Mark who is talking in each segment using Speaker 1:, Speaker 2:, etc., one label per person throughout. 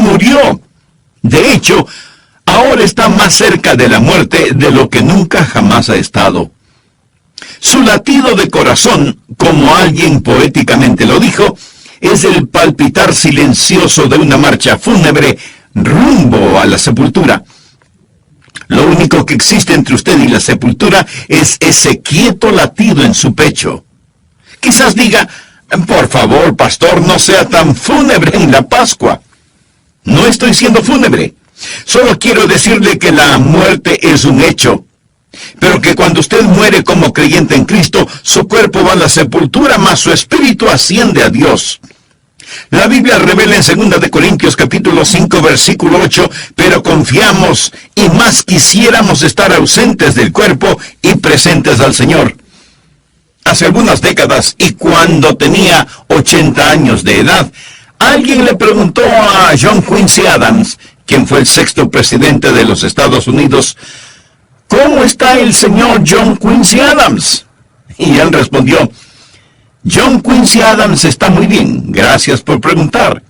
Speaker 1: murió. De hecho, ahora está más cerca de la muerte de lo que nunca jamás ha estado. Su latido de corazón, como alguien poéticamente lo dijo, es el palpitar silencioso de una marcha fúnebre rumbo a la sepultura. Lo único que existe entre usted y la sepultura es ese quieto latido en su pecho. Quizás diga, por favor, pastor, no sea tan fúnebre en la Pascua. No estoy siendo fúnebre. Solo quiero decirle que la muerte es un hecho, pero que cuando usted muere como creyente en Cristo, su cuerpo va a la sepultura, mas su espíritu asciende a Dios. La Biblia revela en 2 de Corintios capítulo 5 versículo 8, pero confiamos y más quisiéramos estar ausentes del cuerpo y presentes al Señor. Hace algunas décadas, y cuando tenía 80 años de edad, alguien le preguntó a John Quincy Adams, quien fue el 6º presidente de los Estados Unidos, ¿cómo está el señor John Quincy Adams? Y él respondió, John Quincy Adams está muy bien, gracias por preguntar.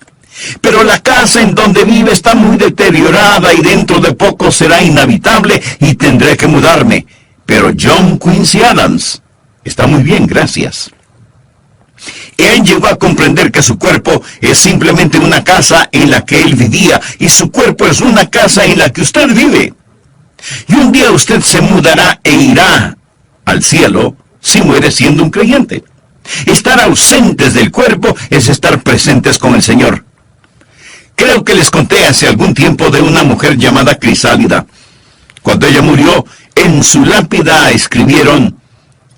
Speaker 1: Pero la casa en donde vive está muy deteriorada y dentro de poco será inhabitable y tendré que mudarme. Pero John Quincy Adams está muy bien, gracias. Él llegó a comprender que su cuerpo es simplemente una casa en la que él vivía y su cuerpo es una casa en la que usted vive. Y un día usted se mudará e irá al cielo si muere siendo un creyente. Estar ausentes del cuerpo es estar presentes con el Señor. Creo que les conté hace algún tiempo de una mujer llamada Crisálida. Cuando ella murió, en su lápida escribieron,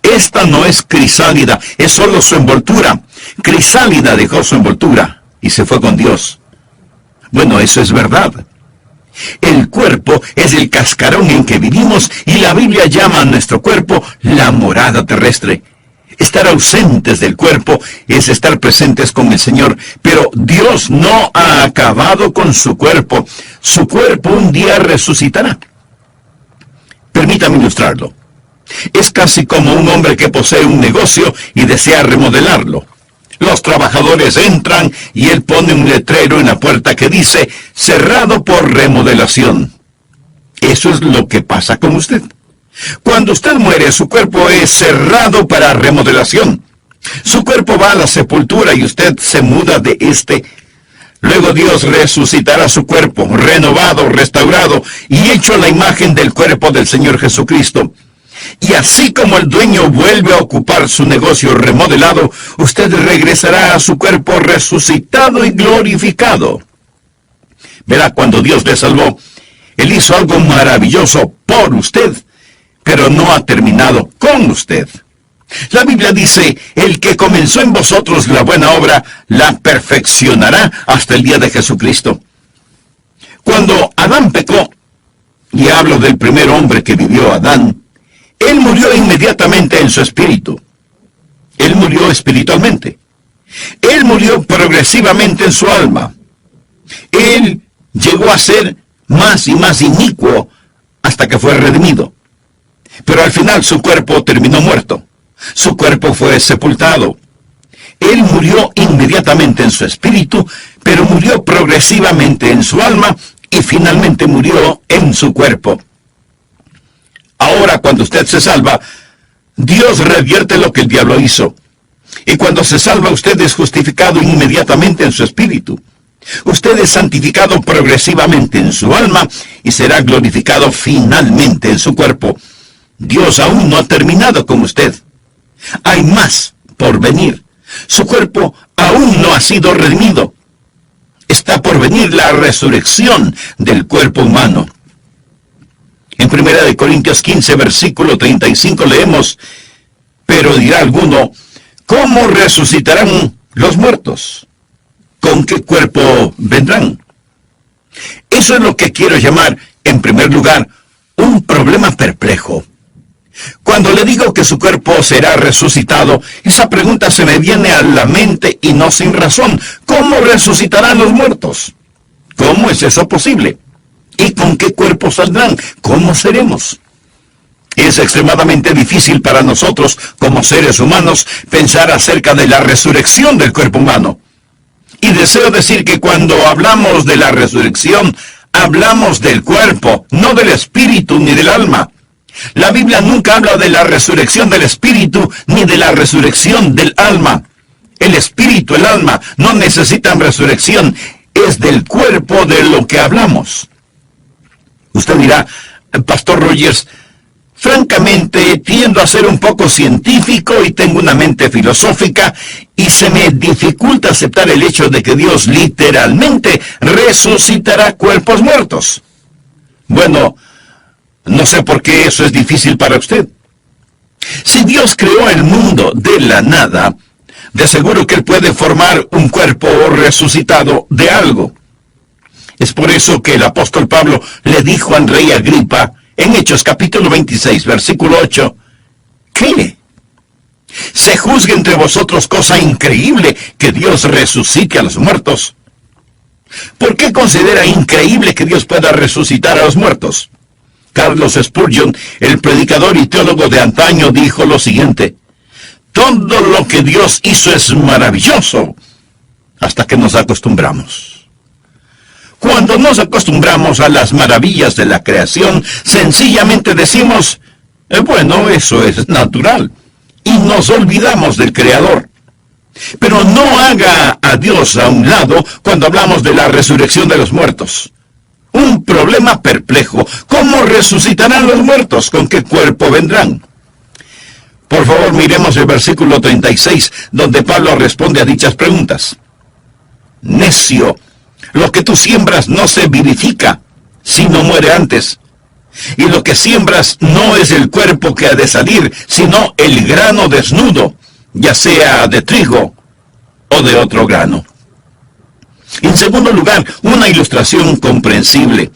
Speaker 1: esta no es Crisálida, es solo su envoltura. Crisálida dejó su envoltura y se fue con Dios. Bueno, eso es verdad. El cuerpo es el cascarón en que vivimos y la Biblia llama a nuestro cuerpo la morada terrestre. Estar ausentes del cuerpo es estar presentes con el Señor, pero Dios no ha acabado con su cuerpo. Su cuerpo un día resucitará. Permítame ilustrarlo. Es casi como un hombre que posee un negocio y desea remodelarlo. Los trabajadores entran y él pone un letrero en la puerta que dice, cerrado por remodelación. Eso es lo que pasa con usted. Cuando usted muere, su cuerpo es cerrado para remodelación. Su cuerpo va a la sepultura y usted se muda de este. Luego Dios resucitará su cuerpo, renovado, restaurado y hecho a la imagen del cuerpo del Señor Jesucristo. Y así como el dueño vuelve a ocupar su negocio remodelado, usted regresará a su cuerpo resucitado y glorificado. Verá, cuando Dios le salvó, Él hizo algo maravilloso por usted, pero no ha terminado con usted. La Biblia dice, el que comenzó en vosotros la buena obra, la perfeccionará hasta el día de Jesucristo. Cuando Adán pecó, y hablo del primer hombre que vivió, Adán, él murió inmediatamente en su espíritu. Él murió espiritualmente. Él murió progresivamente en su alma. Él llegó a ser más y más inicuo hasta que fue redimido. Pero al final su cuerpo terminó muerto. Su cuerpo fue sepultado. Él murió inmediatamente en su espíritu, pero murió progresivamente en su alma y finalmente murió en su cuerpo. Ahora, cuando usted se salva, Dios revierte lo que el diablo hizo. Y cuando se salva, usted es justificado inmediatamente en su espíritu. Usted es santificado progresivamente en su alma y será glorificado finalmente en su cuerpo. Dios aún no ha terminado con usted. Hay más por venir. Su cuerpo aún no ha sido redimido. Está por venir la resurrección del cuerpo humano. En 1 Corintios 15, versículo 35 leemos, pero dirá alguno, ¿cómo resucitarán los muertos? ¿Con qué cuerpo vendrán? Eso es lo que quiero llamar, en primer lugar, un problema perplejo. Cuando le digo que su cuerpo será resucitado, esa pregunta se me viene a la mente y no sin razón. ¿Cómo resucitarán los muertos? ¿Cómo es eso posible? ¿Y con qué cuerpo saldrán? ¿Cómo seremos? Es extremadamente difícil para nosotros, como seres humanos, pensar acerca de la resurrección del cuerpo humano. Y deseo decir que cuando hablamos de la resurrección, hablamos del cuerpo, no del espíritu ni del alma. La Biblia nunca habla de la resurrección del espíritu ni de la resurrección del alma. El espíritu, el alma, no necesitan resurrección. Es del cuerpo de lo que hablamos. Usted dirá, Pastor Rogers, francamente tiendo a ser un poco científico y tengo una mente filosófica y se me dificulta aceptar el hecho de que Dios literalmente resucitará cuerpos muertos. Bueno, no sé por qué eso es difícil para usted. Si Dios creó el mundo de la nada, de seguro que Él puede formar un cuerpo resucitado de algo. Es por eso que el apóstol Pablo le dijo al rey Agripa, en Hechos capítulo 26, versículo 8, ¿qué? ¿Se juzga entre vosotros cosa increíble que Dios resucite a los muertos? ¿Por qué considera increíble que Dios pueda resucitar a los muertos? Carlos Spurgeon, el predicador y teólogo de antaño, dijo lo siguiente: todo lo que Dios hizo es maravilloso hasta que nos acostumbramos. Cuando nos acostumbramos a las maravillas de la creación, sencillamente decimos, bueno, eso es natural, y nos olvidamos del Creador. Pero no haga a Dios a un lado cuando hablamos de la resurrección de los muertos. Un problema perplejo. ¿Cómo resucitarán los muertos? ¿Con qué cuerpo vendrán? Por favor, miremos el versículo 36, donde Pablo responde a dichas preguntas. Necio, lo que tú siembras no se vivifica, sino muere antes. Y lo que siembras no es el cuerpo que ha de salir, sino el grano desnudo, ya sea de trigo o de otro grano. En segundo lugar, una ilustración comprensible.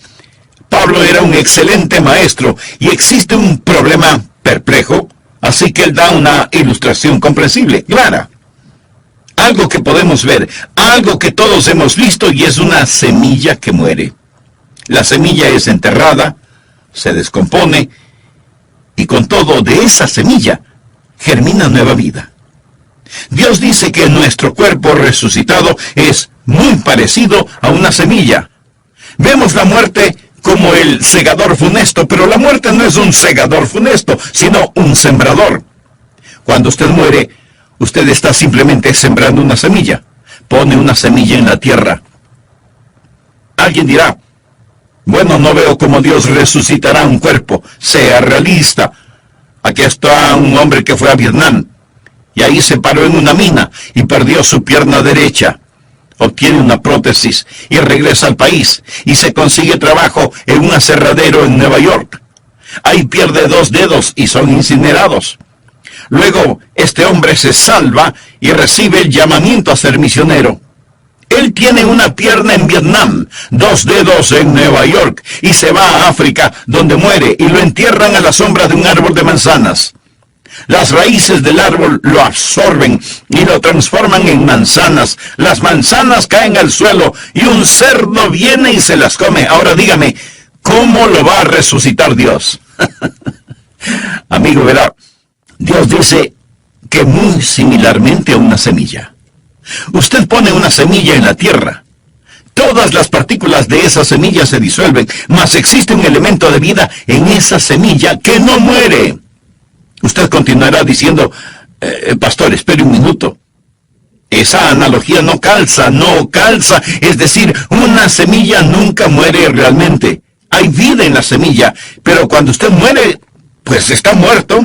Speaker 1: Pablo era un excelente maestro y existe un problema perplejo, así que él da una ilustración comprensible, clara. Algo que podemos ver, algo que todos hemos visto, y es una semilla que muere. La semilla es enterrada, se descompone, y con todo de esa semilla germina nueva vida. Dios dice que nuestro cuerpo resucitado es muy parecido a una semilla. Vemos la muerte como el segador funesto, pero la muerte no es un segador funesto, sino un sembrador. Cuando usted muere, usted está simplemente sembrando una semilla. Pone una semilla en la tierra. Alguien dirá, bueno, no veo cómo Dios resucitará un cuerpo. Sea realista. Aquí está un hombre que fue a Vietnam, y ahí se paró en una mina y perdió su pierna derecha. Obtiene una prótesis y regresa al país y se consigue trabajo en un aserradero en Nueva York. Ahí pierde 2 dedos y son incinerados. Luego, este hombre se salva y recibe el llamamiento a ser misionero. Él tiene una pierna en Vietnam, 2 dedos en Nueva York, y se va a África, donde muere, y lo entierran a la sombra de un árbol de manzanas. Las raíces del árbol lo absorben y lo transforman en manzanas. Las manzanas caen al suelo y un cerdo viene y se las come. Ahora dígame, ¿cómo lo va a resucitar Dios? Amigo, verá, Dios dice que muy similarmente a una semilla. Usted pone una semilla en la tierra. Todas las partículas de esa semilla se disuelven, mas existe un elemento de vida en esa semilla que no muere. Usted continuará diciendo, pastor, espere un minuto. Esa analogía no calza. Es decir, una semilla nunca muere realmente. Hay vida en la semilla, pero cuando usted muere, pues está muerto.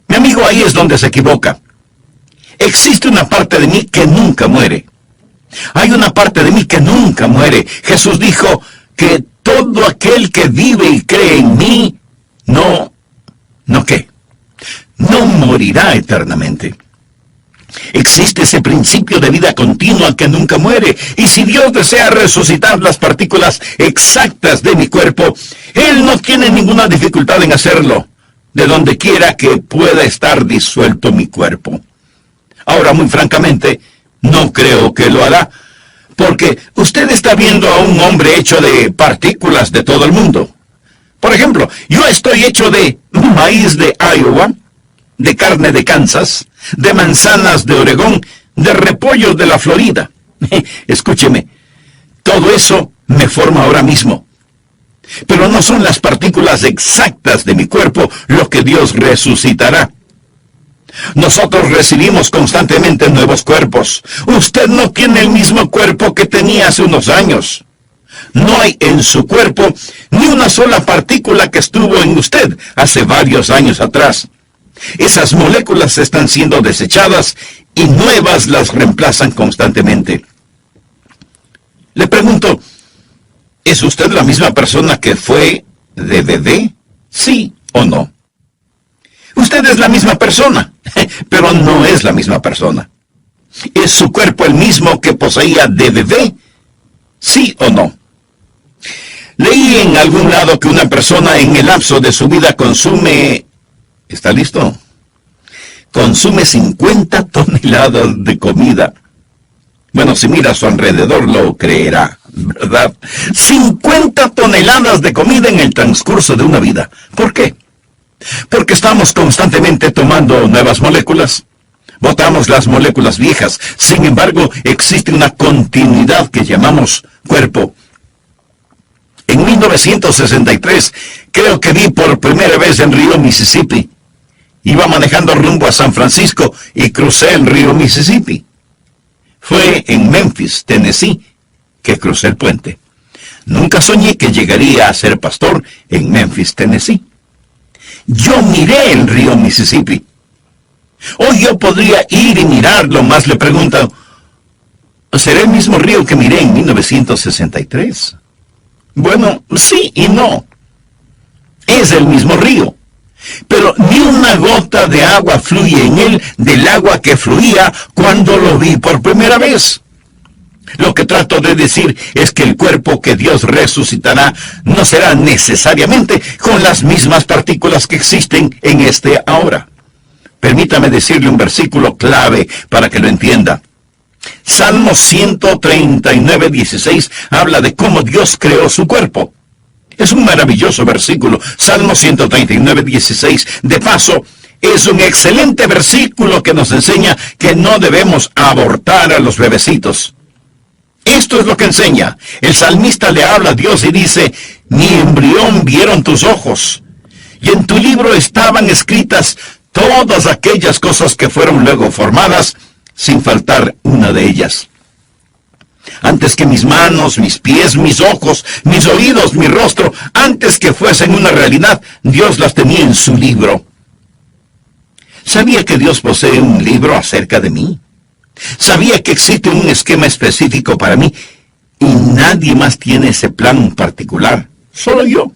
Speaker 1: Mi amigo, ahí es donde se equivoca. Existe una parte de mí que nunca muere. Hay una parte de mí que nunca muere. Jesús dijo que todo aquel que vive y cree en mí, no morirá eternamente. Existe ese principio de vida continua que nunca muere. Y si Dios desea resucitar las partículas exactas de mi cuerpo, Él no tiene ninguna dificultad en hacerlo, de donde quiera que pueda estar disuelto mi cuerpo. Ahora, muy francamente, no creo que lo hará, porque usted está viendo a un hombre hecho de partículas de todo el mundo. Por ejemplo, yo estoy hecho de maíz de Iowa, de carne de Kansas, de manzanas de Oregón, de repollos de la Florida. Escúcheme, todo eso me forma ahora mismo. Pero no son las partículas exactas de mi cuerpo lo que Dios resucitará. Nosotros recibimos constantemente nuevos cuerpos. Usted no tiene el mismo cuerpo que tenía hace unos años. No hay en su cuerpo ni una sola partícula que estuvo en usted hace varios años atrás. Esas moléculas están siendo desechadas y nuevas las reemplazan constantemente. Le pregunto, ¿es usted la misma persona que fue de bebé? ¿Sí o no? Usted es la misma persona, pero no es la misma persona. ¿Es su cuerpo el mismo que poseía de bebé? ¿Sí o no? Leí en algún lado que una persona en el lapso de su vida consume... ¿Está listo? Consume 50 toneladas de comida. Bueno, si mira a su alrededor lo creerá, ¿verdad? 50 toneladas de comida en el transcurso de una vida. ¿Por qué? Porque estamos constantemente tomando nuevas moléculas. Botamos las moléculas viejas. Sin embargo, existe una continuidad que llamamos cuerpo. En 1963, creo que vi por primera vez en Río, Mississippi. Iba manejando rumbo a San Francisco y crucé el río Mississippi. Fue en Memphis, Tennessee, que crucé el puente. Nunca soñé que llegaría a ser pastor en Memphis, Tennessee. Yo miré el río Mississippi. Hoy yo podría ir y mirarlo, más le pregunto, ¿será el mismo río que miré en 1963? Bueno, sí y no. Es el mismo río. Pero ni una gota de agua fluye en él del agua que fluía cuando lo vi por primera vez. Lo que trato de decir es que el cuerpo que Dios resucitará no será necesariamente con las mismas partículas que existen en este ahora. Permítame decirle un versículo clave para que lo entienda. Salmo 139:16 habla de cómo Dios creó su cuerpo. Es un maravilloso versículo. Salmo 139:16. De paso, es un excelente versículo que nos enseña que no debemos abortar a los bebecitos. Esto es lo que enseña. El salmista le habla a Dios y dice, mi embrión vieron tus ojos, y en tu libro estaban escritas todas aquellas cosas que fueron luego formadas, sin faltar una de ellas. Antes que mis manos, mis pies, mis ojos, mis oídos, mi rostro, antes que fuesen una realidad, Dios las tenía en su libro. ¿Sabía que Dios posee un libro acerca de mí? ¿Sabía que existe un esquema específico para mí? Y nadie más tiene ese plan particular, solo yo.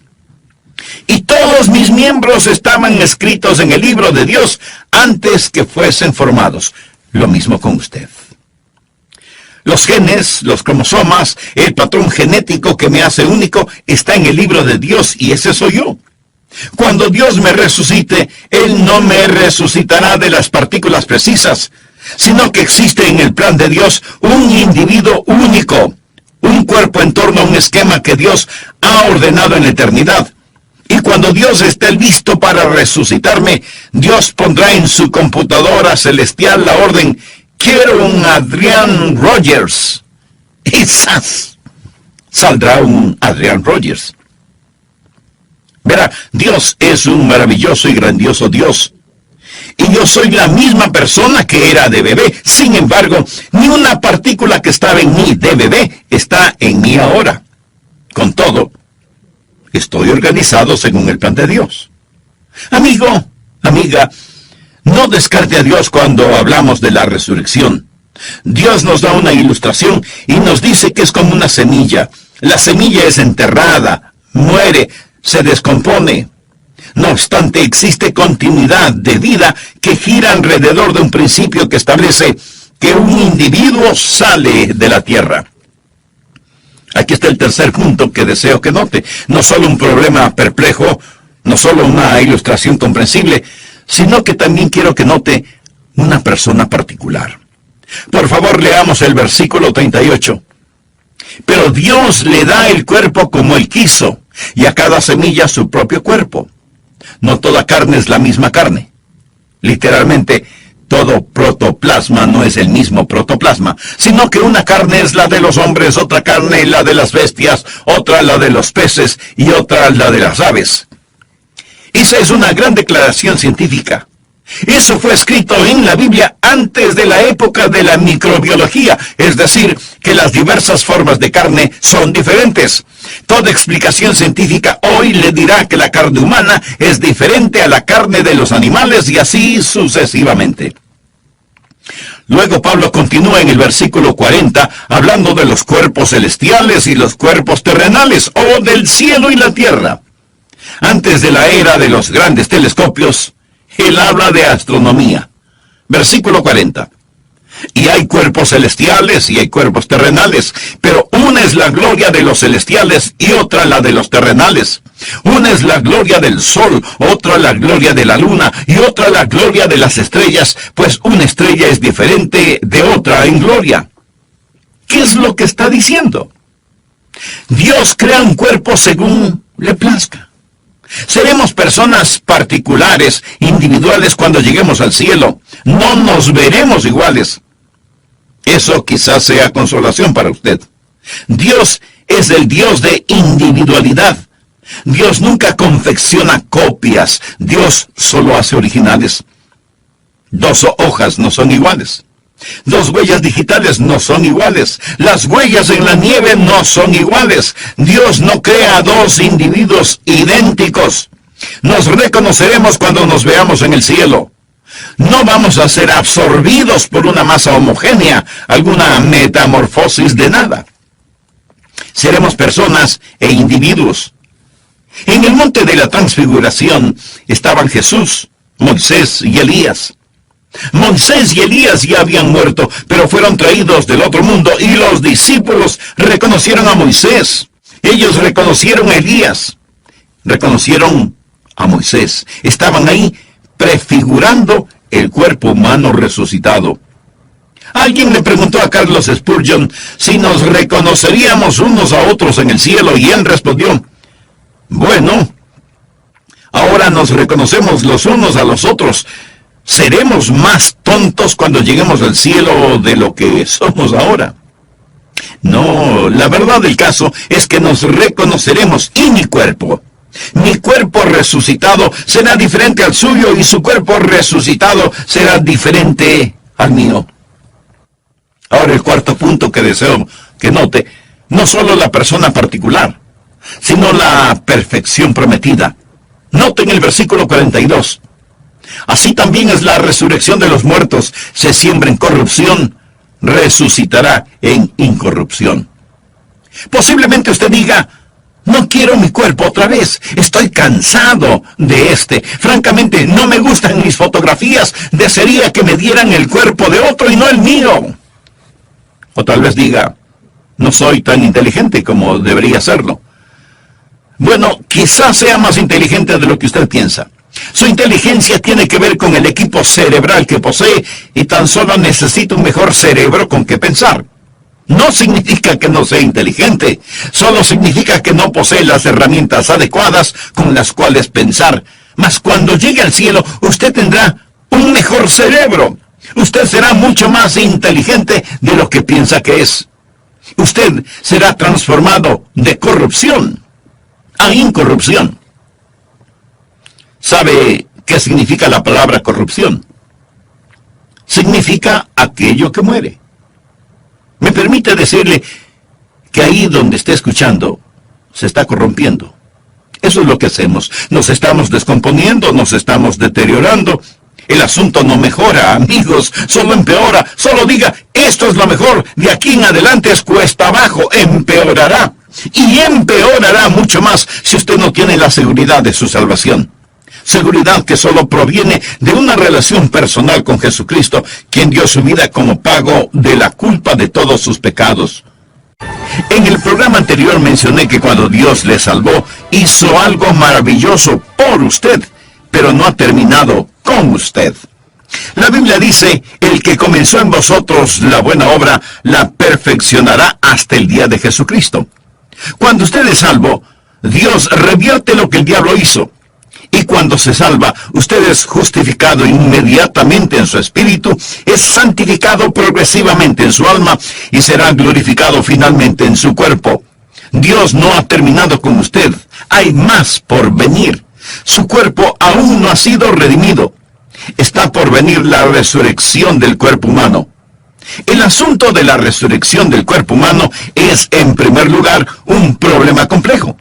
Speaker 1: Y todos mis miembros estaban escritos en el libro de Dios antes que fuesen formados. Lo mismo con usted. Los genes, los cromosomas, el patrón genético que me hace único está en el libro de Dios y ese soy yo. Cuando Dios me resucite, Él no me resucitará de las partículas precisas, sino que existe en el plan de Dios un individuo único, un cuerpo en torno a un esquema que Dios ha ordenado en la eternidad. Y cuando Dios esté listo para resucitarme, Dios pondrá en su computadora celestial la orden, quiero un Adrian Rogers. Y ¡zas! Saldrá un Adrian Rogers. Verá, Dios es un maravilloso y grandioso Dios. Y yo soy la misma persona que era de bebé. Sin embargo, ni una partícula que estaba en mí de bebé está en mí ahora. Con todo, estoy organizado según el plan de Dios. Amigo, amiga, no descarte a Dios cuando hablamos de la resurrección. Dios nos da una ilustración y nos dice que es como una semilla. La semilla es enterrada, muere, se descompone. No obstante, existe continuidad de vida que gira alrededor de un principio que establece que un individuo sale de la tierra. Aquí está el tercer punto que deseo que note. No solo un problema perplejo, no solo una ilustración comprensible, sino que también quiero que note una persona particular. Por favor, leamos el versículo 38. Pero Dios le da el cuerpo como Él quiso, y a cada semilla su propio cuerpo. No toda carne es la misma carne. Literalmente, Todo protoplasma no es el mismo protoplasma, sino que una carne es la de los hombres, otra carne la de las bestias, otra la de los peces y otra la de las aves. Esa es una gran declaración científica. Eso fue escrito en la Biblia antes de la época de la microbiología, es decir, que las diversas formas de carne son diferentes. Toda explicación científica hoy le dirá que la carne humana es diferente a la carne de los animales y así sucesivamente. Luego Pablo continúa en el versículo 40 hablando de los cuerpos celestiales y los cuerpos terrenales, o del cielo y la tierra. Antes de la era de los grandes telescopios, él habla de astronomía. Versículo 40. Y hay cuerpos celestiales y hay cuerpos terrenales, pero una es la gloria de los celestiales y otra la de los terrenales. Una es la gloria del sol, otra la gloria de la luna y otra la gloria de las estrellas, pues una estrella es diferente de otra en gloria. ¿Qué es lo que está diciendo? Dios crea un cuerpo según le plazca. Seremos personas particulares, individuales cuando lleguemos al cielo. No nos veremos iguales. Eso quizás sea consolación para usted. Dios es el Dios de individualidad. Dios nunca confecciona copias. Dios solo hace originales. 2 hojas no son iguales. 2 huellas digitales no son iguales. Las huellas en la nieve no son iguales. Dios no crea 2 individuos idénticos. Nos reconoceremos cuando nos veamos en el cielo. No vamos a ser absorbidos por una masa homogénea, alguna metamorfosis de nada. Seremos personas e individuos. En el monte de la transfiguración estaban Jesús, Moisés y Elías. Moisés y Elías ya habían muerto, pero fueron traídos del otro mundo y los discípulos reconocieron a Moisés. Ellos reconocieron a Elías. Reconocieron a Moisés. Estaban ahí prefigurando el cuerpo humano resucitado. Alguien le preguntó a Carlos Spurgeon si nos reconoceríamos unos a otros en el cielo y él respondió, bueno, ahora nos reconocemos los unos a los otros. ¿Seremos más tontos cuando lleguemos al cielo de lo que somos ahora? No, la verdad del caso es que nos reconoceremos y mi cuerpo resucitado será diferente al suyo y su cuerpo resucitado será diferente al mío. Ahora el cuarto punto que deseo que note, no solo la persona particular, sino la perfección prometida. Noten el versículo 42. Así también es la resurrección de los muertos. Se siembra en corrupción, resucitará en incorrupción. Posiblemente usted diga, no quiero mi cuerpo otra vez. Estoy cansado de este. Francamente, no me gustan mis fotografías. Desearía que me dieran el cuerpo de otro y no el mío. O tal vez diga, no soy tan inteligente como debería serlo. Bueno, quizás sea más inteligente de lo que usted piensa. Su inteligencia tiene que ver con el equipo cerebral que posee y tan solo necesita un mejor cerebro con que pensar. No significa que no sea inteligente, solo significa que no posee las herramientas adecuadas con las cuales pensar. Mas cuando llegue al cielo, usted tendrá un mejor cerebro. Usted será mucho más inteligente de lo que piensa que es. Usted será transformado de corrupción a incorrupción. ¿Sabe qué significa la palabra corrupción? Significa aquello que muere. Me permite decirle que ahí donde esté escuchando, se está corrompiendo. Eso es lo que hacemos. Nos estamos descomponiendo, nos estamos deteriorando. El asunto no mejora, amigos, solo empeora. Solo diga, esto es lo mejor, de aquí en adelante es cuesta abajo, empeorará. Y empeorará mucho más si usted no tiene la seguridad de su salvación. Seguridad que solo proviene de una relación personal con Jesucristo, quien dio su vida como pago de la culpa de todos sus pecados. En el programa anterior mencioné que cuando Dios le salvó, hizo algo maravilloso por usted, pero no ha terminado con usted. La Biblia dice, el que comenzó en vosotros la buena obra, la perfeccionará hasta el día de Jesucristo. Cuando usted es salvo, Dios revierte lo que el diablo hizo. Y cuando se salva, usted es justificado inmediatamente en su espíritu, es santificado progresivamente en su alma y será glorificado finalmente en su cuerpo. Dios no ha terminado con usted. Hay más por venir. Su cuerpo aún no ha sido redimido. Está por venir la resurrección del cuerpo humano. El asunto de la resurrección del cuerpo humano es, en primer lugar, un problema complejo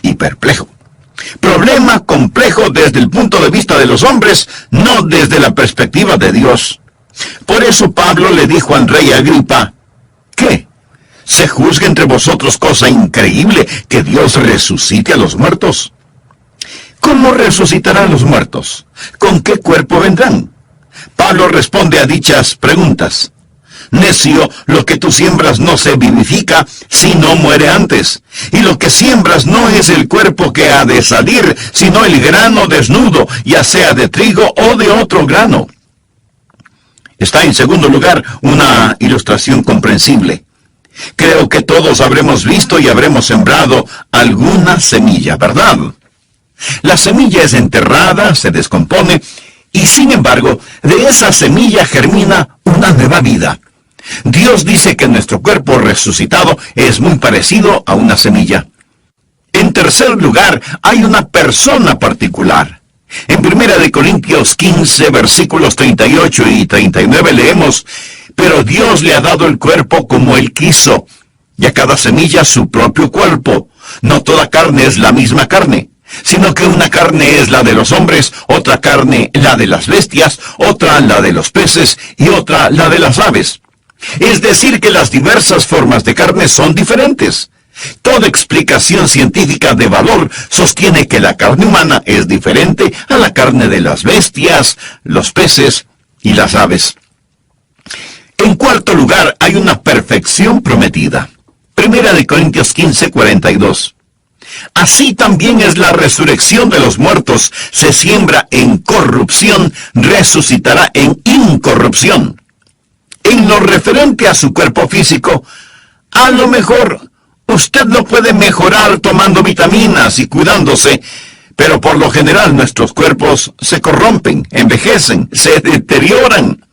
Speaker 1: y perplejo. Problema complejo desde el punto de vista de los hombres, no desde la perspectiva de Dios. Por eso Pablo le dijo al rey Agripa, ¿qué? ¿Se juzga entre vosotros cosa increíble que Dios resucite a los muertos? ¿Cómo resucitará a los muertos? ¿Con qué cuerpo vendrán? Pablo responde a dichas preguntas. Necio, lo que tú siembras no se vivifica, sino muere antes. Y lo que siembras no es el cuerpo que ha de salir, sino el grano desnudo, ya sea de trigo o de otro grano. Está en segundo lugar una ilustración comprensible. Creo que todos habremos visto y habremos sembrado alguna semilla, ¿verdad? La semilla es enterrada, se descompone, y sin embargo, de esa semilla germina una nueva vida. Dios dice que nuestro cuerpo resucitado es muy parecido a una semilla. En tercer lugar, hay una persona particular. En 1 Corintios 15, versículos 38 y 39 leemos, pero Dios le ha dado el cuerpo como Él quiso, y a cada semilla su propio cuerpo. No toda carne es la misma carne, sino que una carne es la de los hombres, otra carne la de las bestias, otra la de los peces y otra la de las aves. Es decir, que las diversas formas de carne son diferentes. Toda explicación científica de valor sostiene que la carne humana es diferente a la carne de las bestias, los peces y las aves. En cuarto lugar, hay una perfección prometida. 1 Corintios 15, 42. Así también es la resurrección de los muertos. Se siembra en corrupción, resucitará en incorrupción. En lo referente a su cuerpo físico, a lo mejor usted lo puede mejorar tomando vitaminas y cuidándose, pero por lo general nuestros cuerpos se corrompen, envejecen, se deterioran.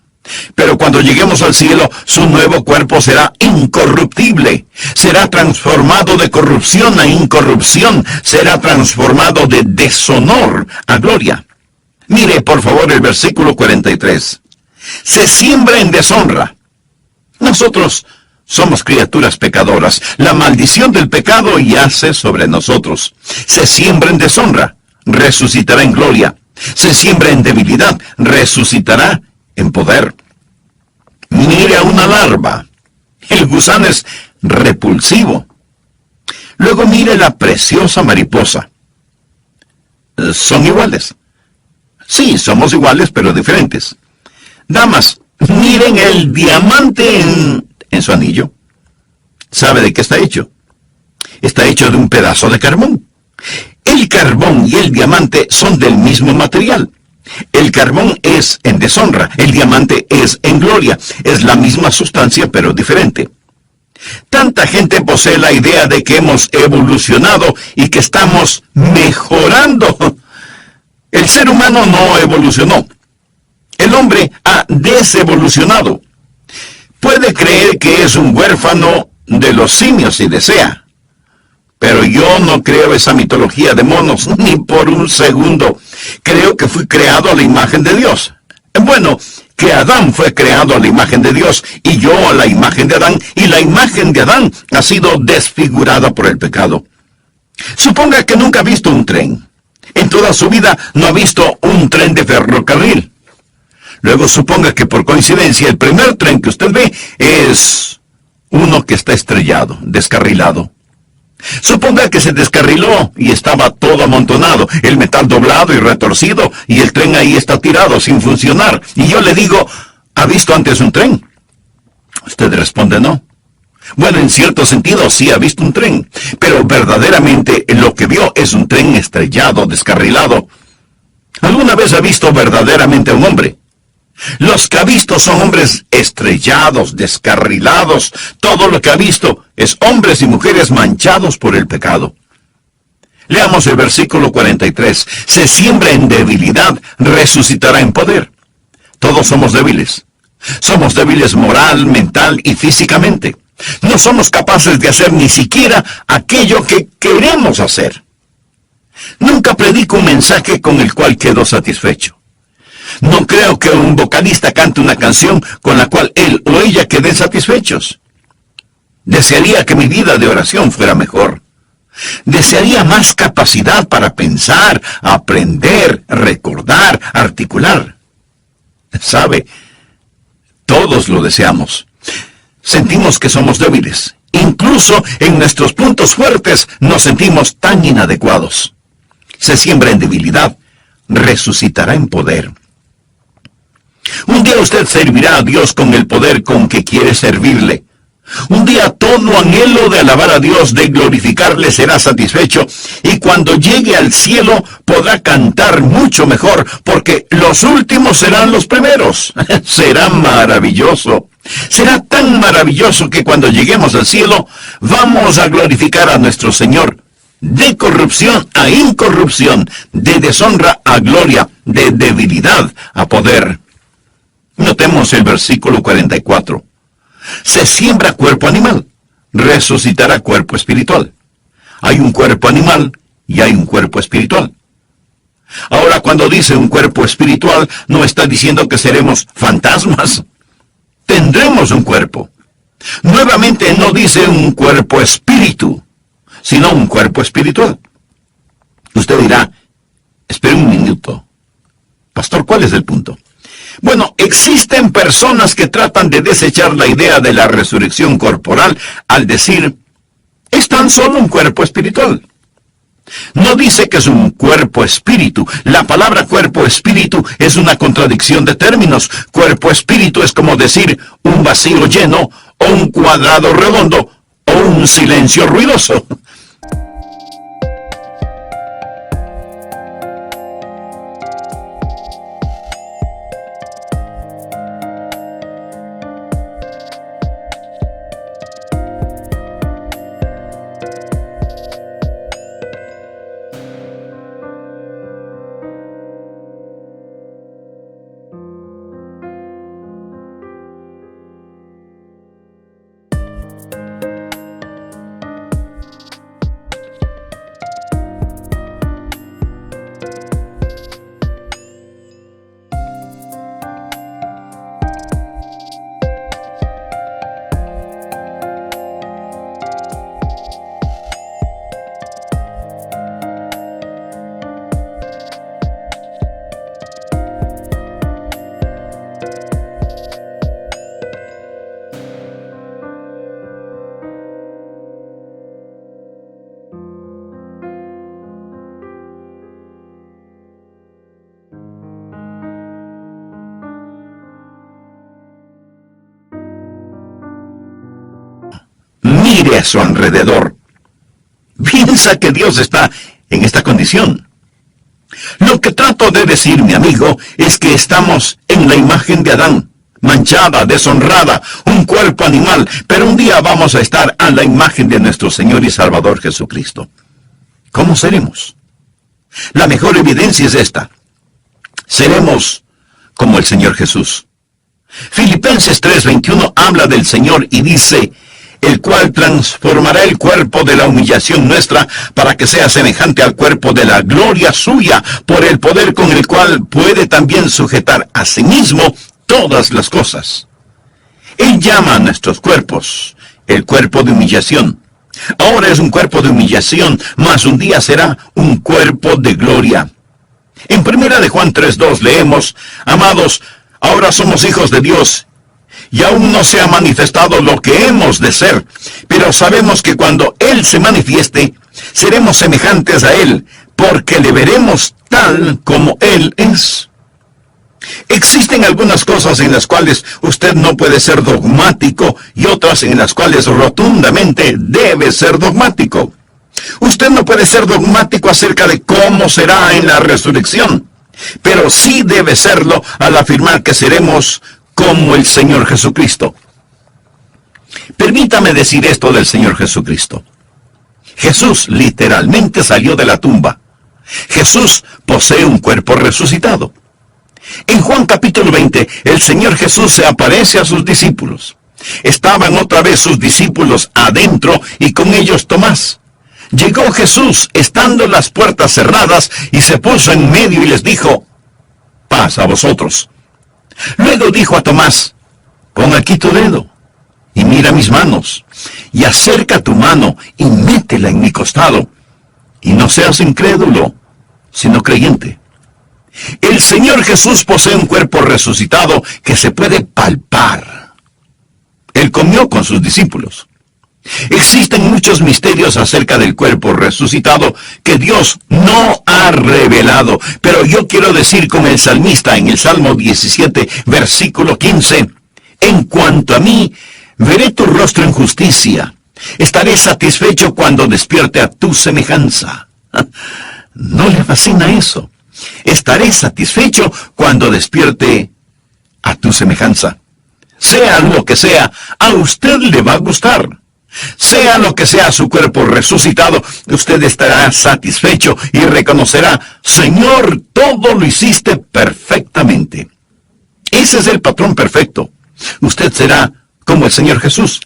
Speaker 1: Pero cuando lleguemos al cielo, su nuevo cuerpo será incorruptible. Será transformado de corrupción a incorrupción. Será transformado de deshonor a gloria. Mire, por favor, el versículo 43. Se siembra en deshonra. Nosotros somos criaturas pecadoras. La maldición del pecado yace sobre nosotros. Se siembra en deshonra, resucitará en gloria. Se siembra en debilidad, resucitará en poder. Mire a una larva. El gusano es repulsivo. Luego mire la preciosa mariposa. ¿Son iguales? Sí, somos iguales, pero diferentes. Damas, miren el diamante en su anillo. ¿Sabe de qué está hecho? Está hecho de un pedazo de carbón. El carbón y el diamante son del mismo material. El carbón es en deshonra, el diamante es en gloria. Es la misma sustancia, pero diferente. Tanta gente posee la idea de que hemos evolucionado y que estamos mejorando. El ser humano no evolucionó. El hombre ha desevolucionado. Puede creer que es un huérfano de los simios si desea. Pero yo no creo esa mitología de monos, ni por un segundo. Creo que fui creado a la imagen de Dios. Bueno, que Adán fue creado a la imagen de Dios, y yo a la imagen de Adán, y la imagen de Adán ha sido desfigurada por el pecado. Suponga que nunca ha visto un tren. En toda su vida no ha visto un tren de ferrocarril. Luego suponga que por coincidencia el primer tren que usted ve es uno que está estrellado, descarrilado. Suponga que se descarriló y estaba todo amontonado, el metal doblado y retorcido, y el tren ahí está tirado sin funcionar. Y yo le digo, ¿ha visto antes un tren? Usted responde no. Bueno, en cierto sentido sí ha visto un tren, pero verdaderamente lo que vio es un tren estrellado, descarrilado. ¿Alguna vez ha visto verdaderamente a un hombre? Los que ha visto son hombres estrellados, descarrilados. Todo lo que ha visto es hombres y mujeres manchados por el pecado. Leamos el versículo 43. Se siembra en debilidad, resucitará en poder. Todos somos débiles. Somos débiles moral, mental y físicamente. No somos capaces de hacer ni siquiera aquello que queremos hacer. Nunca predico un mensaje con el cual quedo satisfecho. No creo que un vocalista cante una canción con la cual él o ella queden satisfechos. Desearía que mi vida de oración fuera mejor. Desearía más capacidad para pensar, aprender, recordar, articular. ¿Sabe? Todos lo deseamos. Sentimos que somos débiles. Incluso en nuestros puntos fuertes nos sentimos tan inadecuados. Se siembra en debilidad, resucitará en poder. Un día usted servirá a Dios con el poder con que quiere servirle. Un día todo anhelo de alabar a Dios, de glorificarle, será satisfecho, y cuando llegue al cielo podrá cantar mucho mejor, porque los últimos serán los primeros. Será maravilloso. Será tan maravilloso que cuando lleguemos al cielo vamos a glorificar a nuestro Señor, de corrupción a incorrupción, de deshonra a gloria, de debilidad a poder. Notemos el versículo 44. Se siembra cuerpo animal, resucitará cuerpo espiritual. Hay un cuerpo animal y hay un cuerpo espiritual. Ahora, cuando dice un cuerpo espiritual, no está diciendo que seremos fantasmas. Tendremos un cuerpo. Nuevamente no dice un cuerpo espíritu, sino un cuerpo espiritual. Usted dirá, espere un minuto. Pastor, ¿cuál es el punto? Bueno, existen personas que tratan de desechar la idea de la resurrección corporal al decir, es tan solo un cuerpo espiritual. No dice que es un cuerpo espíritu. La palabra cuerpo espíritu es una contradicción de términos. Cuerpo espíritu es como decir un vacío lleno, o un cuadrado redondo, o un silencio ruidoso. Mire a su alrededor. Piensa que Dios está en esta condición. Lo que trato de decir, mi amigo, es que estamos en la imagen de Adán, manchada, deshonrada, un cuerpo animal, pero un día vamos a estar a la imagen de nuestro Señor y Salvador Jesucristo. ¿Cómo seremos? La mejor evidencia es esta. Seremos como el Señor Jesús. Filipenses 3:21 habla del Señor y dice, el cual transformará el cuerpo de la humillación nuestra para que sea semejante al cuerpo de la gloria suya, por el poder con el cual puede también sujetar a sí mismo todas las cosas. Él llama a nuestros cuerpos el cuerpo de humillación. Ahora es un cuerpo de humillación, mas un día será un cuerpo de gloria. En 1 de Juan 3:2 leemos, amados, ahora somos hijos de Dios, y aún no se ha manifestado lo que hemos de ser, pero sabemos que cuando Él se manifieste, seremos semejantes a Él, porque le veremos tal como Él es. Existen algunas cosas en las cuales usted no puede ser dogmático y otras en las cuales rotundamente debe ser dogmático. Usted no puede ser dogmático acerca de cómo será en la resurrección, pero sí debe serlo al afirmar que seremos como el Señor Jesucristo. Permítame decir esto del Señor Jesucristo. Jesús literalmente salió de la tumba. Jesús posee un cuerpo resucitado. En Juan capítulo 20, el Señor Jesús se aparece a sus discípulos. Estaban otra vez sus discípulos adentro y con ellos Tomás. Llegó Jesús estando las puertas cerradas y se puso en medio y les dijo: paz a vosotros. Luego dijo a Tomás: pon aquí tu dedo y mira mis manos, y acerca tu mano y métela en mi costado, y no seas incrédulo, sino creyente. El Señor Jesús posee un cuerpo resucitado que se puede palpar. Él comió con sus discípulos. Existen muchos misterios acerca del cuerpo resucitado que Dios no ha revelado, pero yo quiero decir con el salmista en el Salmo 17, versículo 15, en cuanto a mí, veré tu rostro en justicia, estaré satisfecho cuando despierte a tu semejanza. ¿No le fascina eso? Estaré satisfecho cuando despierte a tu semejanza. Sea lo que sea, a usted le va a gustar. Sea lo que sea su cuerpo resucitado, usted estará satisfecho y reconocerá: Señor, todo lo hiciste perfectamente. Ese es el patrón perfecto. Usted será como el Señor Jesús.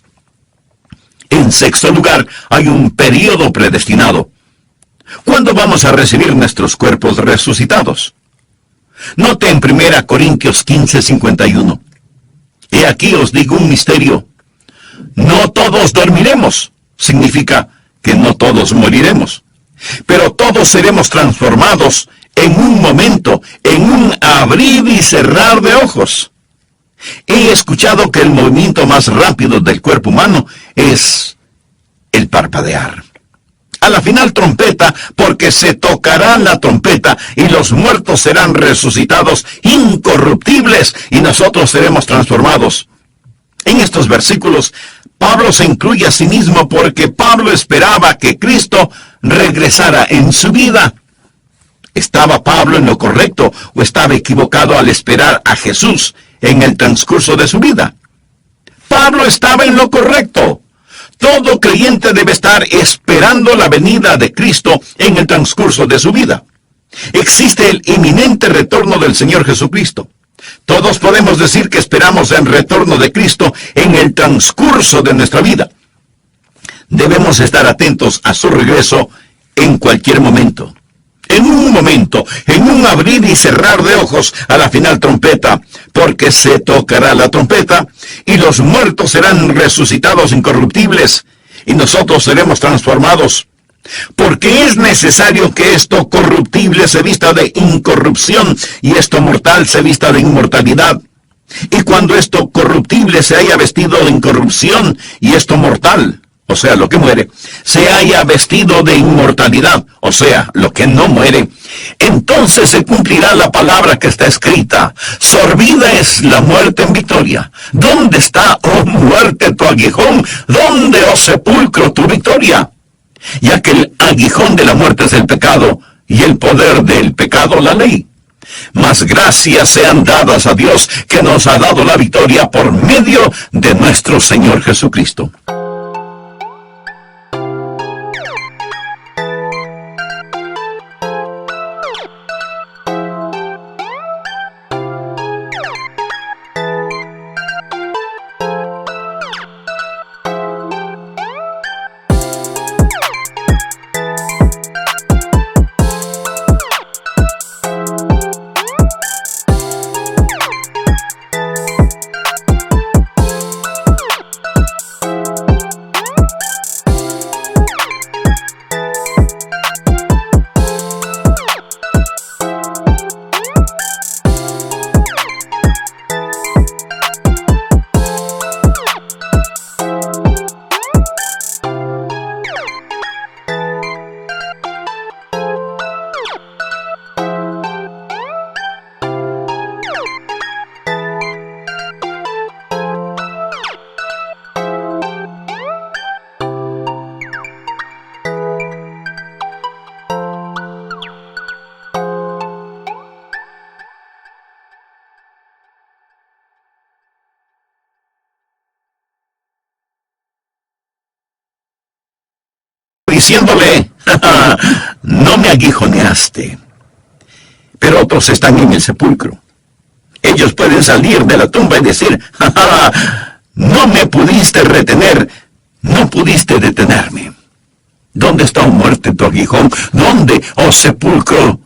Speaker 1: En sexto lugar, hay un período predestinado. ¿Cuándo vamos a recibir nuestros cuerpos resucitados? Note en 1 Corintios 15:51. He aquí os digo un misterio. No todos dormiremos. Significa que no todos moriremos. Pero todos seremos transformados en un momento, en un abrir y cerrar de ojos. He escuchado que el movimiento más rápido del cuerpo humano es el parpadear. A la final trompeta, porque se tocará la trompeta y los muertos serán resucitados incorruptibles y nosotros seremos transformados. En estos versículos, Pablo se incluye a sí mismo porque Pablo esperaba que Cristo regresara en su vida. ¿Estaba Pablo en lo correcto o estaba equivocado al esperar a Jesús en el transcurso de su vida? Pablo estaba en lo correcto. Todo creyente debe estar esperando la venida de Cristo en el transcurso de su vida. Existe el inminente retorno del Señor Jesucristo. Todos podemos decir que esperamos el retorno de Cristo en el transcurso de nuestra vida. Debemos estar atentos a su regreso en cualquier momento. En un momento, en un abrir y cerrar de ojos a la final trompeta, porque se tocará la trompeta y los muertos serán resucitados incorruptibles y nosotros seremos transformados. Porque es necesario que esto corruptible se vista de incorrupción y esto mortal se vista de inmortalidad. Y cuando esto corruptible se haya vestido de incorrupción y esto mortal, o sea, lo que muere, se haya vestido de inmortalidad, o sea, lo que no muere, entonces se cumplirá la palabra que está escrita: sorbida es la muerte en victoria. ¿Dónde está, oh muerte, tu aguijón? ¿Dónde, oh sepulcro, tu victoria? Ya que el aguijón de la muerte es el pecado, y el poder del pecado la ley. Mas gracias sean dadas a Dios, que nos ha dado la victoria por medio de nuestro Señor Jesucristo. diciéndole, no me aguijoneaste. Pero otros están en el sepulcro. Ellos pueden salir de la tumba y decir, no me pudiste retener, no pudiste detenerme. ¿Dónde está, oh muerte, tu aguijón? ¿Dónde, oh sepulcro,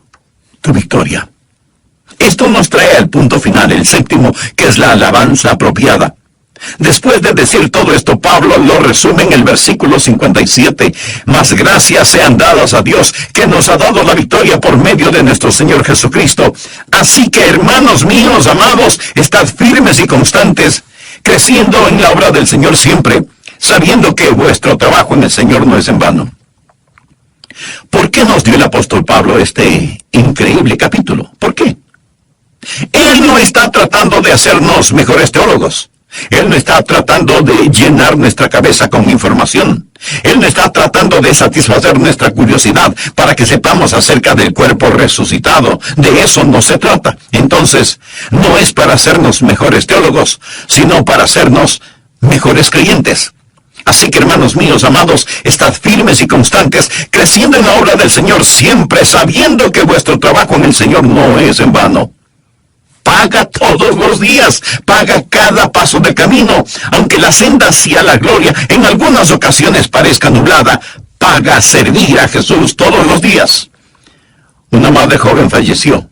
Speaker 1: tu victoria? Esto nos trae al punto final, el séptimo, que es la alabanza apropiada. Después de decir todo esto, Pablo lo resume en el versículo 57. Mas gracias sean dadas a Dios, que nos ha dado la victoria por medio de nuestro Señor Jesucristo. Así que, hermanos míos, amados, estad firmes y constantes, creciendo en la obra del Señor siempre, sabiendo que vuestro trabajo en el Señor no es en vano. ¿Por qué nos dio el apóstol Pablo este increíble capítulo? ¿Por qué? Él no está tratando de hacernos mejores teólogos. Él no está tratando de llenar nuestra cabeza con información. Él no está tratando de satisfacer nuestra curiosidad para que sepamos acerca del cuerpo resucitado. De eso no se trata. Entonces, no es para hacernos mejores teólogos, sino para hacernos mejores creyentes. Así que, hermanos míos, amados, estad firmes y constantes, creciendo en la obra del Señor siempre, sabiendo que vuestro trabajo en el Señor no es en vano. Paga todos los días, paga cada paso del camino, aunque la senda hacia la gloria en algunas ocasiones parezca nublada. Paga servir a Jesús todos los días. Una madre joven falleció.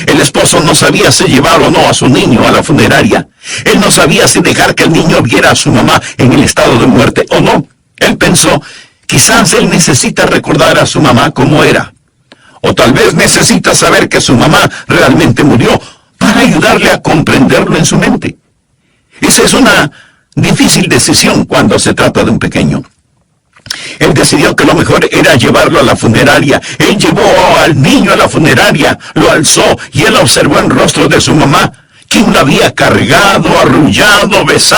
Speaker 1: El esposo no sabía si llevar o no a su niño a la funeraria. Él no sabía si dejar que el niño viera a su mamá en el estado de muerte o no. Él pensó, quizás él necesita recordar a su mamá como era. O tal vez necesita saber que su mamá realmente murió, para ayudarle a comprenderlo en su mente. Esa es una difícil decisión cuando se trata de un pequeño. Él decidió que lo mejor era llevarlo a la funeraria. Él llevó al niño a la funeraria, lo alzó y él observó el rostro de su mamá, quien lo había cargado, arrullado, besado.